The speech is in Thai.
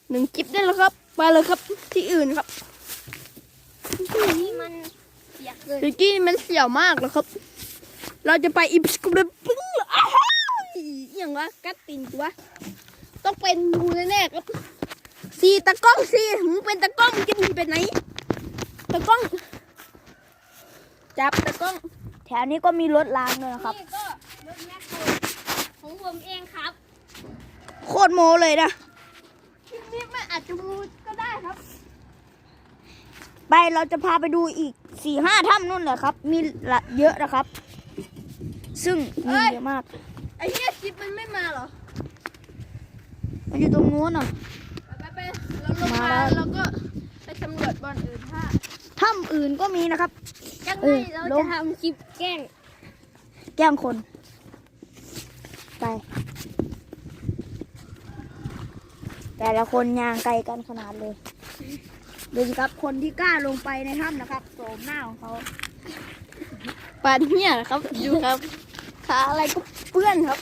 1 คลิปได้แล้วครับไปเลยครับที่อื่นครับ นี่มันเสียเลย เมื่อกี้มันเสียวมากแล้วครับเราจะไปอิบสกุลปึ้งอ้าวอย่างวะกัดตินกูวะต้องเป็นดูแน่ๆครับสีตะกล้องสีมึงเป็นตะกล้องมึงจะหนีไปไหนตะกล้องจับตะกล้อง แถวนี้ก็มีรถล้างด้วยนะครับ นี่ก็รถแมคโครของผมเองครับ โคตรโมเลยนะคลิปนี้มันอาจจะมูก็ได้ครับ ไปเราจะพาไปดูอีก 4-5 ถ้ำนู่นเลยครับ มีเยอะนะครับ ซึ่งมีเยอะมาก ไอ้เนี้ยคลิปมันไม่มาเหรอ มันอยู่ตรงนู้นอ่ะ ไปเราลงมาเราก็ไปสำรวจบอลอื่นถ้า ถ้ำอื่นก็มีนะครับ ยังไงเรา ล จะ ง ทำคลิปแกล้ง แกล้งคน ไป แต่ละคนยางไกลกันขนาดเลยดูสิครับคนที่กล้าลงไปในถ้ำนะครับโฉมหน้าของเขา ปานเนี้ยครับดูครับขาอะไรก็เปื้อนครับ